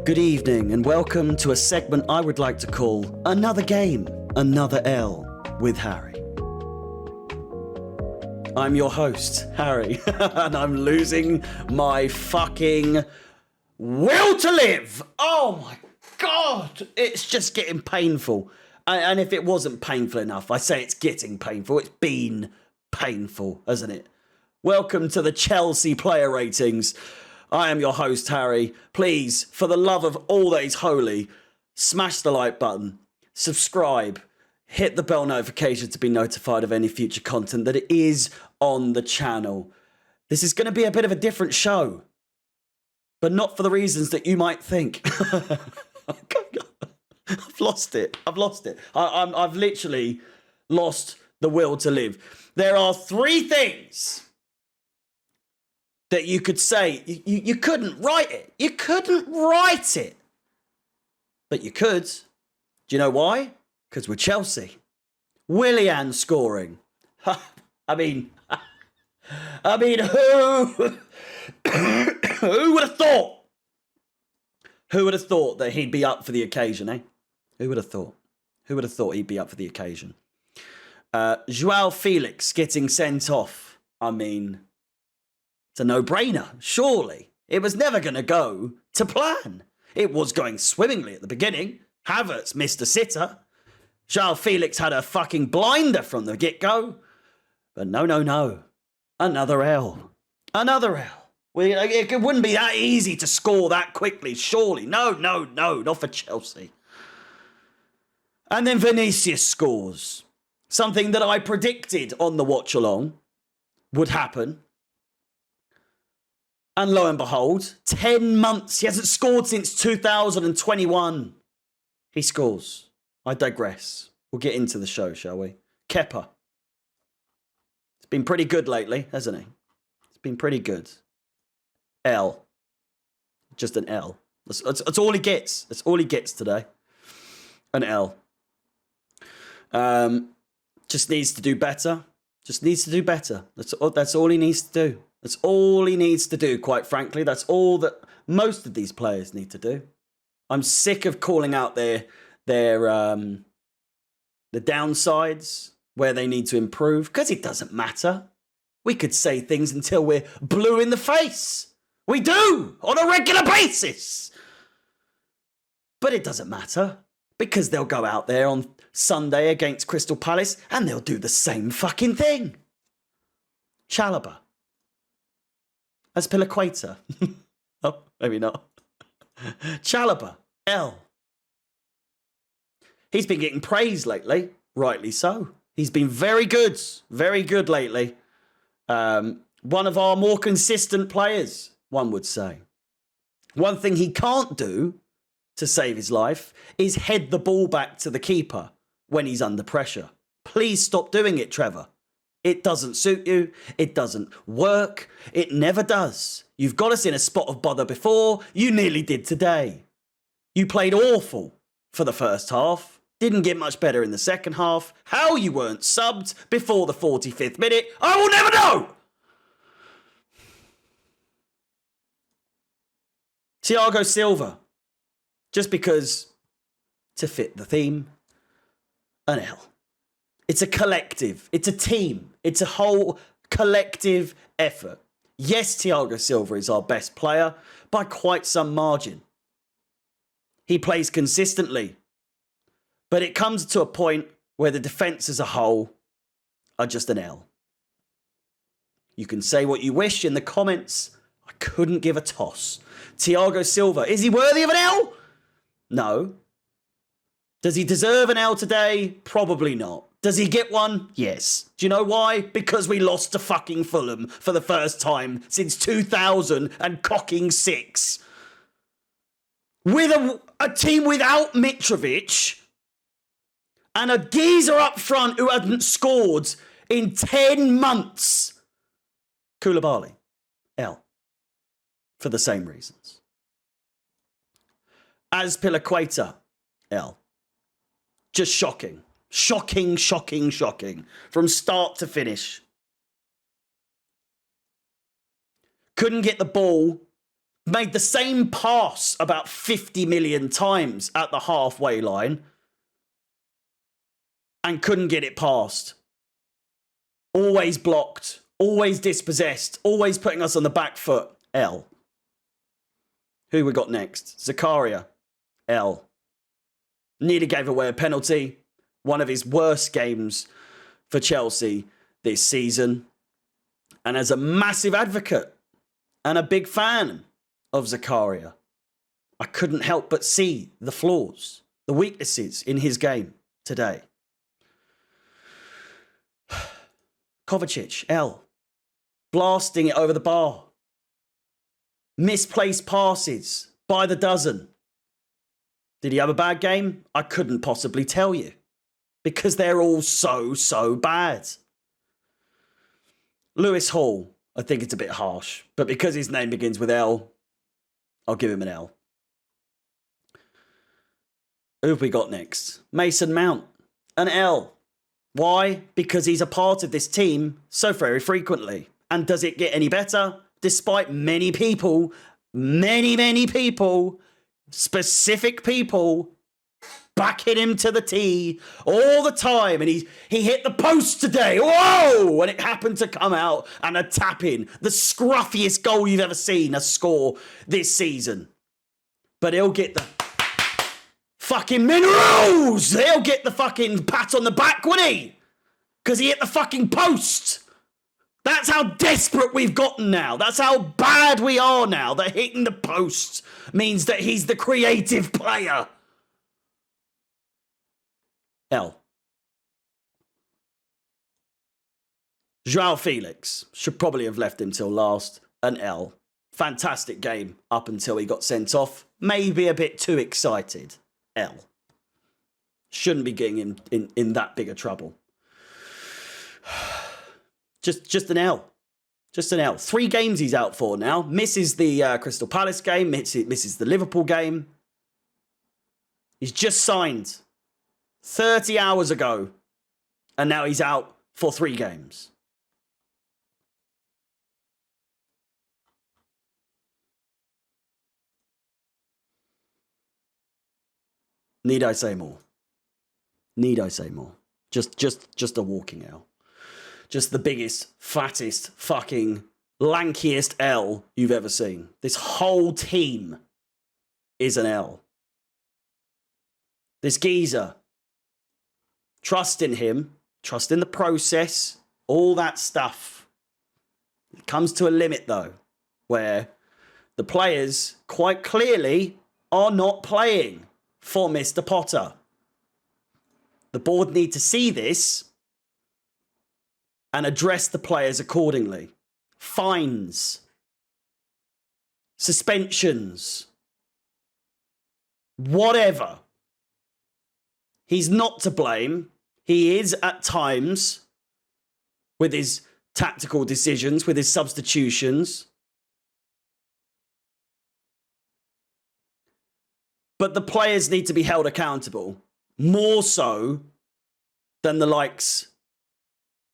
Good evening and welcome to a segment I would like to call Another Game, Another L with Harry. I'm your host, Harry, and I'm losing my fucking will to live. Oh my God, it's just getting painful. And if it wasn't painful enough, I say it's getting painful. It's been painful, hasn't it? Welcome to the Chelsea player ratings. I am your host, Harry. Please, for the love of all that is holy, smash the like button, subscribe, hit the bell notification to be notified of any future content that is on the channel. This is going to be a bit of a different show, but not for the reasons that you might think. I've lost it. I've literally lost the will to live. There are three things that you could say. You couldn't write it. You couldn't write it. But you could. Do you know why? Because we're Chelsea. Willian scoring. I mean, who would have thought? Who would have thought that he'd be up for the occasion, eh? Who would have thought? Who would have thought he'd be up for the occasion? Joao Felix getting sent off. I mean, it's a no-brainer, surely. It was never going to go to plan. It was going swimmingly at the beginning. Havertz missed a sitter. Joao Felix had a fucking blinder from the get-go. But no. Another L. Another L. It wouldn't be that easy to score that quickly, surely. No, not for Chelsea. And then Vinicius scores. Something that I predicted on the watch-along would happen. And lo and behold, 10 months. He hasn't scored since 2021. He scores. I digress. We'll get into the show, shall we? Kepa. It's been pretty good lately, hasn't he? It's been pretty good. L. Just an L. That's all he gets. That's all he gets today. An L. Just needs to do better. Just needs to do better. That's all he needs to do. That's all he needs to do, quite frankly. That's all that most of these players need to do. I'm sick of calling out the downsides, where they need to improve, because it doesn't matter. We could say things until we're blue in the face. We do, on a regular basis. But it doesn't matter, because they'll go out there on Sunday against Crystal Palace and they'll do the same fucking thing. Chalobah. Azpilicueta. Oh, maybe not. Chalobah. L. He's been getting praised lately. Rightly so. He's been very good lately. One of our more consistent players, one would say. One thing he can't do to save his life is head the ball back to the keeper when he's under pressure. Please stop doing it, Trevor. It doesn't suit you. It doesn't work. It never does. You've got us in a spot of bother before. You nearly did today. You played awful for the first half. Didn't get much better in the second half. How you weren't subbed before the 45th minute, I will never know. Thiago Silva. Just because, to fit the theme, an L. It's a collective. It's a team. It's a whole collective effort. Yes, Thiago Silva is our best player by quite some margin. He plays consistently. But it comes to a point where the defence as a whole are just an L. You can say what you wish in the comments. I couldn't give a toss. Thiago Silva, is he worthy of an L? No. Does he deserve an L today? Probably not. Does he get one? Yes. Do you know why? Because we lost to fucking Fulham for the first time since 2006. With a team without Mitrovic and a geezer up front who hadn't scored in 10 months. Koulibaly. L. For the same reasons. Azpilicueta. L. Just shocking. Shocking. From start to finish. Couldn't get the ball Made the same pass about 50 million times at the halfway line and couldn't get it past. Always blocked, always dispossessed, always putting us on the back foot. L. Who we got next? Zakaria. L. Nearly gave away a penalty. One of his worst games for Chelsea this season. And as a massive advocate and a big fan of Zakaria, I couldn't help but see the flaws, the weaknesses in his game today. Kovacic, L. Blasting it over the bar. Misplaced passes by the dozen. Did he have a bad game? I couldn't possibly tell you. Because they're all so bad. Lewis Hall, I think it's a bit harsh. But because his name begins with L, I'll give him an L. Who have we got next? Mason Mount, an L. Why? Because he's a part of this team so very frequently. And does it get any better? Despite many people, many people, specific people, backing him to the tee all the time. And he hit the post today. Whoa! And it happened to come out and a tap in. The scruffiest goal you've ever seen a score this season. But he'll get the fucking minerals. He'll get the fucking pat on the back, wouldn't he? Because he hit the fucking post. That's how desperate we've gotten now. That's how bad we are now, that hitting the post means that he's the creative player. L. Joao Felix. Should probably have left him till last. An L. Fantastic game up until he got sent off. Maybe a bit too excited. L. Shouldn't be getting in that big a trouble. Just an L. Just an L. 3 games he's out for now. Misses the Crystal Palace game. Misses the Liverpool game. He's just signed 30 hours ago. And now he's out for 3 games. Need I say more? Need I say more? Just a walking L. Just the biggest, fattest, fucking lankiest L you've ever seen. This whole team is an L. This geezer. Trust in him. Trust in the process. All that stuff. It comes to a limit, though, where the players quite clearly are not playing for Mr. Potter. The board need to see this and address the players accordingly. Fines. Suspensions. Whatever. He's not to blame. He is at times, with his tactical decisions, with his substitutions. But the players need to be held accountable. More so than the likes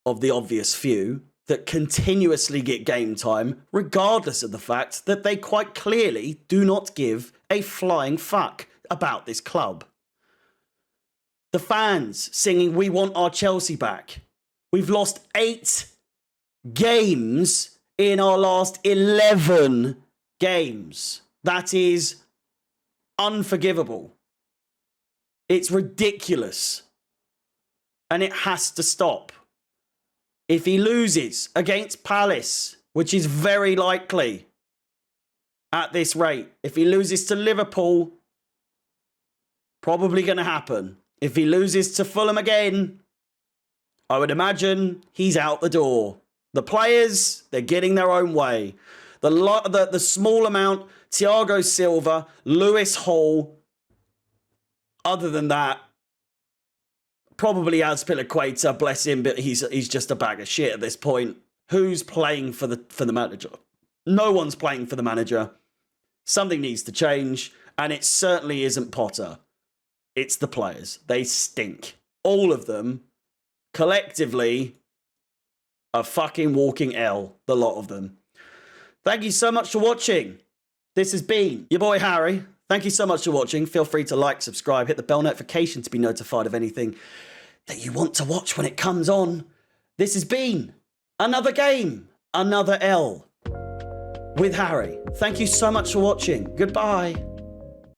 of the obvious few that continuously get game time, regardless of the fact that they quite clearly do not give a flying fuck about this club. The fans singing, "We want our Chelsea back." We've lost 8 games in our last 11 games. That is unforgivable. It's ridiculous. And it has to stop. If he loses against Palace, which is very likely at this rate, if he loses to Liverpool, probably going to happen. If he loses to Fulham again, I would imagine he's out the door. The players, they're getting their own way. The small amount, Thiago Silva, Lewis Hall, other than that, probably Azpilicueta, bless him, but he's just a bag of shit at this point. Who's playing for the manager? No one's playing for the manager. Something needs to change, and it certainly isn't Potter. It's the players. They stink. All of them, collectively, a fucking walking L, the lot of them. Thank you so much for watching. This has been your boy Harry. Thank you so much for watching. Feel free to like, subscribe, hit the bell notification to be notified of anything that you want to watch when it comes on. This has been another game, another L with Harry. Thank you so much for watching. Goodbye.